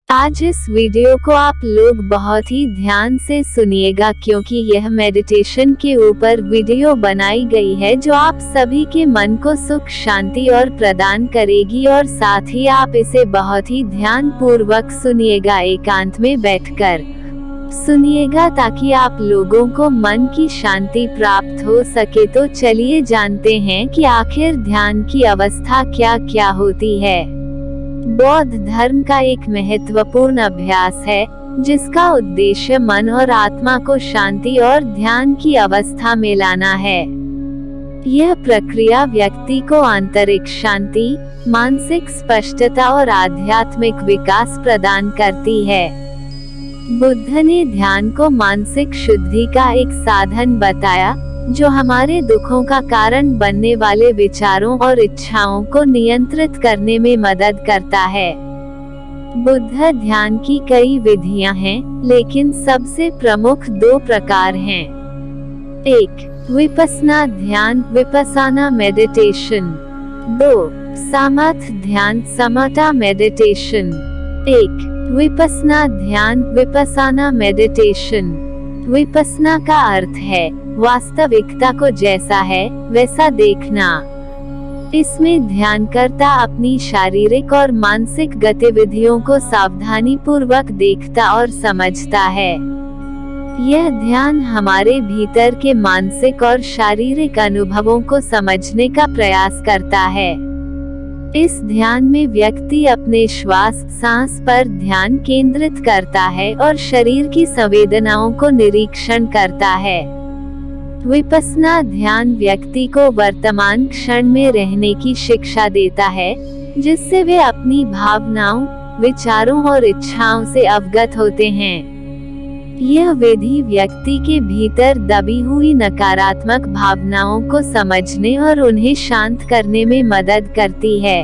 आज इस वीडियो को आप लोग बहुत ही ध्यान से सुनिएगा क्योंकि यह मेडिटेशन के ऊपर वीडियो बनाई गई है जो आप सभी के मन को सुख शांति और प्रदान करेगी और साथ ही आप इसे बहुत ही ध्यान पूर्वक सुनिएगा, एकांत में बैठकर सुनिएगा ताकि आप लोगों को मन की शांति प्राप्त हो सके। तो चलिए जानते हैं कि आखिर ध्यान की अवस्था क्या क्या होती है। बौद्ध धर्म का एक महत्वपूर्ण अभ्यास है जिसका उद्देश्य मन और आत्मा को शांति और ध्यान की अवस्था में लाना है। यह प्रक्रिया व्यक्ति को आंतरिक शांति, मानसिक स्पष्टता और आध्यात्मिक विकास प्रदान करती है। बुद्ध ने ध्यान को मानसिक शुद्धि का एक साधन बताया जो हमारे दुखों का कारण बनने वाले विचारों और इच्छाओं को नियंत्रित करने में मदद करता है। बुद्ध ध्यान की कई विधियां हैं, लेकिन सबसे प्रमुख दो प्रकार हैं। 1. विपस्सना ध्यान विपस्साना मेडिटेशन। 2. सामथ ध्यान समता मेडिटेशन। 1. विपस्सना ध्यान विपस्साना मेडिटेशन। विपस्सना का अर्थ है वास्तविकता को जैसा है वैसा देखना। इसमें ध्यानकर्ता अपनी शारीरिक और मानसिक गतिविधियों को सावधानी पूर्वक देखता और समझता है। यह ध्यान हमारे भीतर के मानसिक और शारीरिक अनुभवों को समझने का प्रयास करता है। इस ध्यान में व्यक्ति अपने श्वास सांस पर ध्यान केंद्रित करता है और शरीर की संवेदनाओं को निरीक्षण करता है। विपस्सना ध्यान व्यक्ति को वर्तमान क्षण में रहने की शिक्षा देता है, जिससे वे अपनी भावनाओं, विचारों और इच्छाओं से अवगत होते हैं। यह विधि व्यक्ति के भीतर दबी हुई नकारात्मक भावनाओं को समझने और उन्हें शांत करने में मदद करती है।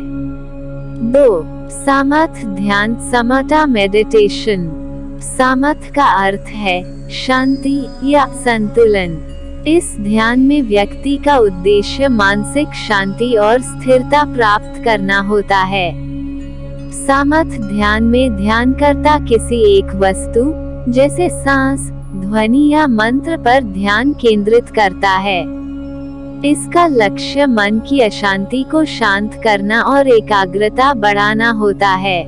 2. सामथ ध्यान समता मेडिटेशन। सामथ का अर्थ है शांति या संतुलन। इस ध्यान में व्यक्ति का उद्देश्य मानसिक शांति और स्थिरता प्राप्त करना होता है। सामथ ध्यान में ध्यानकर्ता किसी एक वस्तु जैसे सांस, ध्वनि या मंत्र पर ध्यान केंद्रित करता है। इसका लक्ष्य मन की अशांति को शांत करना और एकाग्रता बढ़ाना होता है।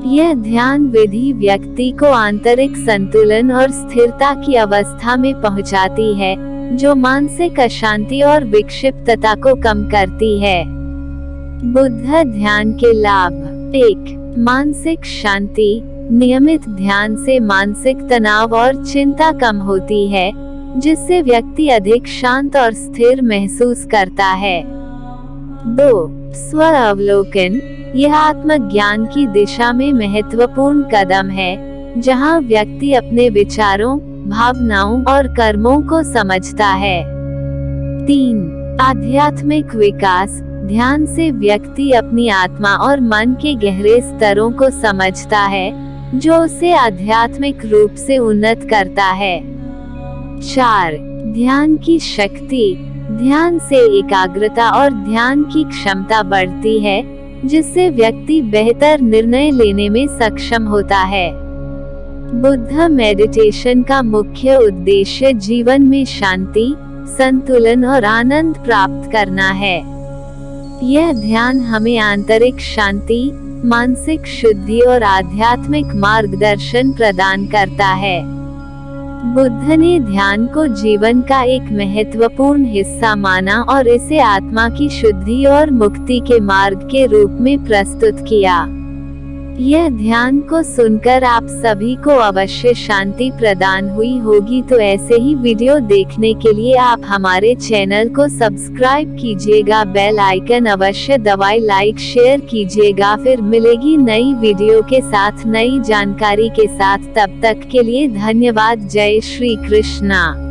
यह ध्यान विधि व्यक्ति को आंतरिक संतुलन और स्थिरता की अवस्था में पहुंचाती है, जो मानसिक अशांति और विक्षिप्तता को कम करती है। बुद्ध ध्यान के लाभ। 1. मानसिक शांति। नियमित ध्यान से मानसिक तनाव और चिंता कम होती है, जिससे व्यक्ति अधिक शांत और स्थिर महसूस करता है। 2. स्व अवलोकन। यह आत्मज्ञान की दिशा में महत्वपूर्ण कदम है, जहां व्यक्ति अपने विचारों, भावनाओं और कर्मों को समझता है। 3. आध्यात्मिक विकास। ध्यान से व्यक्ति अपनी आत्मा और मन के गहरे स्तरों को समझता है, जो उसे आध्यात्मिक रूप से उन्नत करता है। 4. ध्यान की शक्ति। ध्यान से एकाग्रता और ध्यान की क्षमता बढ़ती है, जिससे व्यक्ति बेहतर निर्णय लेने में सक्षम होता है। बुद्ध मेडिटेशन का मुख्य उद्देश्य जीवन में शांति, संतुलन और आनंद प्राप्त करना है। यह ध्यान हमें आंतरिक शांति, मानसिक शुद्धि और आध्यात्मिक मार्गदर्शन प्रदान करता है। बुद्ध ने ध्यान को जीवन का एक महत्वपूर्ण हिस्सा माना और इसे आत्मा की शुद्धि और मुक्ति के मार्ग के रूप में प्रस्तुत किया। यह ध्यान को सुनकर आप सभी को अवश्य शांति प्रदान हुई होगी। तो ऐसे ही वीडियो देखने के लिए आप हमारे चैनल को सब्सक्राइब कीजिएगा, बेल आइकन अवश्य दबाएं, लाइक शेयर कीजिएगा। फिर मिलेगी नई वीडियो के साथ नई जानकारी के साथ। तब तक के लिए धन्यवाद। जय श्री कृष्णा।